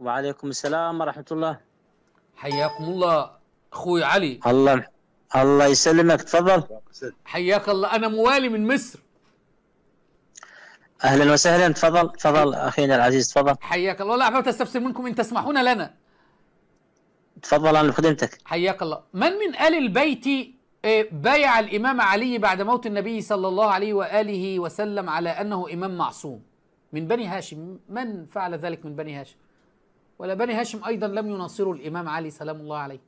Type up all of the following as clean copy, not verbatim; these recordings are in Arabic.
وعليكم السلام ورحمة الله. حياكم الله اخوي علي. الله يسلمك، تفضل. حياك الله، انا موالي من مصر. اهلا وسهلا، تفضل تفضل اخينا العزيز، تفضل. حياك الله. لا احببت استفسر منكم ان تسمحون لنا. تفضل، انا بخدمتك. حياك الله. من آل البيت بايع الامام علي بعد موت النبي صلى الله عليه واله وسلم على انه امام معصوم من بني هاشم؟ من فعل ذلك من بني هاشم؟ ولا بني هاشم ايضا لم يناصروا الامام علي سلام الله عليه؟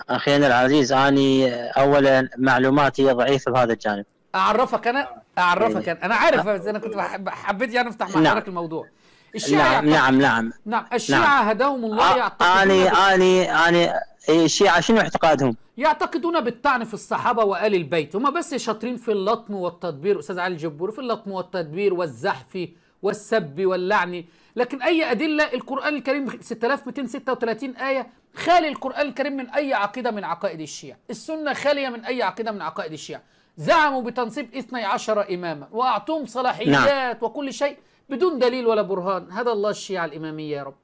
اخينا العزيز، اني اولا معلوماتي ضعيفة بهذا الجانب. اعرفك انا عارف، بس انا كنت حبيت يعني افتح مع حضرتك الموضوع. الشيعة نعم الشيعة هداهم الله يعتقدون اني الشيعة شنو اعتقادهم؟ يعتقدون بالطعن في الصحابة وآل البيت. هم بس شاطرين في اللطم والتدبير، أستاذ علي الجبوري، في اللطم والتدبير والزحف والسب واللعن، لكن أي أدلة؟ القرآن الكريم 6236 آية خالي القرآن الكريم من أي عقيدة من عقائد الشيعة. السنة خالية من أي عقيدة من عقائد الشيعة. زعموا بتنصيب 12 إماما وأعطوهم صلاحيات وكل شيء بدون دليل ولا برهان. هذا الله الشيعة الإمامية يا رب.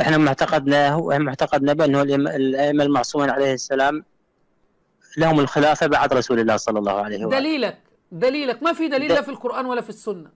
احنا معتقدنا بانه الائمه المعصومين عليه السلام لهم الخلافه بعد رسول الله صلى الله عليه واله. دليلك ما في دليل لا في القران ولا في السنه.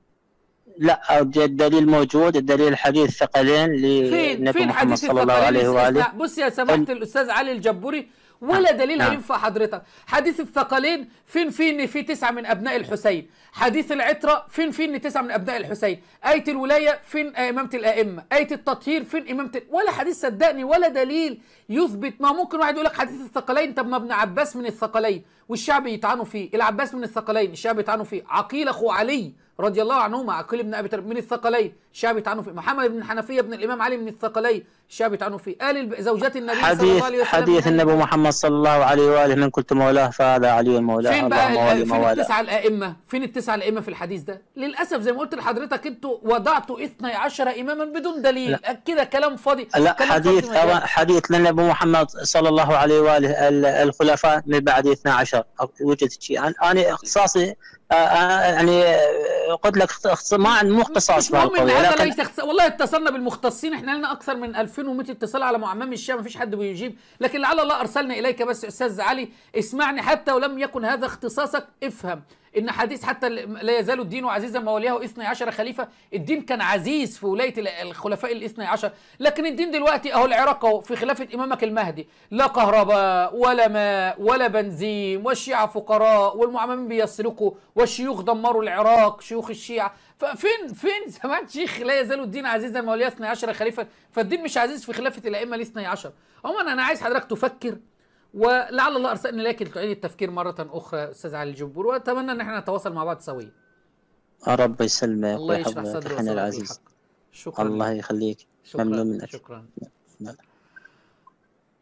لا، الدليل موجود، الدليل حديث الثقلين للنبي محمد صلى الله عليه واله. بص يا سماحه الاستاذ علي الجبوري، ولا دليل هينفع حضرتك. حديث الثقلين فين ان في 9 من ابناء الحسين. حديث العترة فين ان 9 من ابناء الحسين. آية الولاية فين امامة الائمة. آية التطهير فين امامة ولا حديث صدقني ولا دليل يثبت. ما ممكن واحد يقول لك حديث الثقلين، طب ما ابن عباس من الثقلين والشعب يطعنوا فيه. العباس من الثقلين الشعب يطعنوا فيه. عقيل اخو علي رضي الله عنهما، عقيل بن ابي طالب من الثقلين الشعب يطعنوا فيه. محمد بن حنفية بن الامام علي من الثقلين الشعب يطعنوا فيه. زوجات النبي صلى الله عليه وسلم. حديث النبي محمد صلى الله عليه واله من كنت مولاه فهذا علي مولاه. فين بقى فين التسعة الائمه؟ فين التسعة الائمه في الحديث ده؟ للاسف زي ما قلت لحضرتك انتوا وضعتوا 12 اماما بدون دليل، كده كلام فاضي. لا، حديث للنبي محمد صلى الله عليه واله الخلفاء من بعد 12 وجد شيء. انا اختصاصي يعني قلت لك مو اختصاص والله اتصلنا بالمختصين، احنا لنا اكثر من 2100 اتصال على معمم الشام، مفيش حد بيجيب، لكن لعل الله ارسلنا اليك. بس استاذ علي اسمعني، حتى ولم يكن هذا اختصاصك افهم ان حديث حتى لا يزال الدين عزيزا ما وليه 12 خليفه. الدين كان عزيز في ولايه الخلفاء ال 12، لكن الدين دلوقتي اهو العراق اهو في خلافه امامك المهدي لا كهرباء ولا ماء ولا بنزين، والشيعه فقراء والمعممين بيسرقوا والشيوخ دمروا العراق شيوخ الشيعه. فين سمعت شيخ لا يزال الدين عزيزا ما وليه 12 خليفه؟ فالدين مش عزيز في خلافه الائمه ال 12. عموما انا عايز حضرتك تفكر، ولعل الله ارسلني لك تعيد التفكير مره اخرى استاذ علي الجبور، واتمنى ان احنا نتواصل مع بعض سويا. رب يسلمك الله يشرح صدرك العزيز. شكرا. الله يخليك. ممنون منك. شكرا.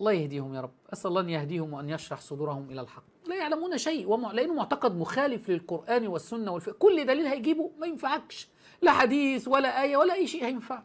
الله يهديهم يا رب. اسال الله ان يهديهم وان يشرح صدورهم الى الحق. لا يعلمون شيء لانه معتقد مخالف للقران والسنه كل دليل هيجيبه ما ينفعكش، لا حديث ولا ايه ولا اي شيء هينفع.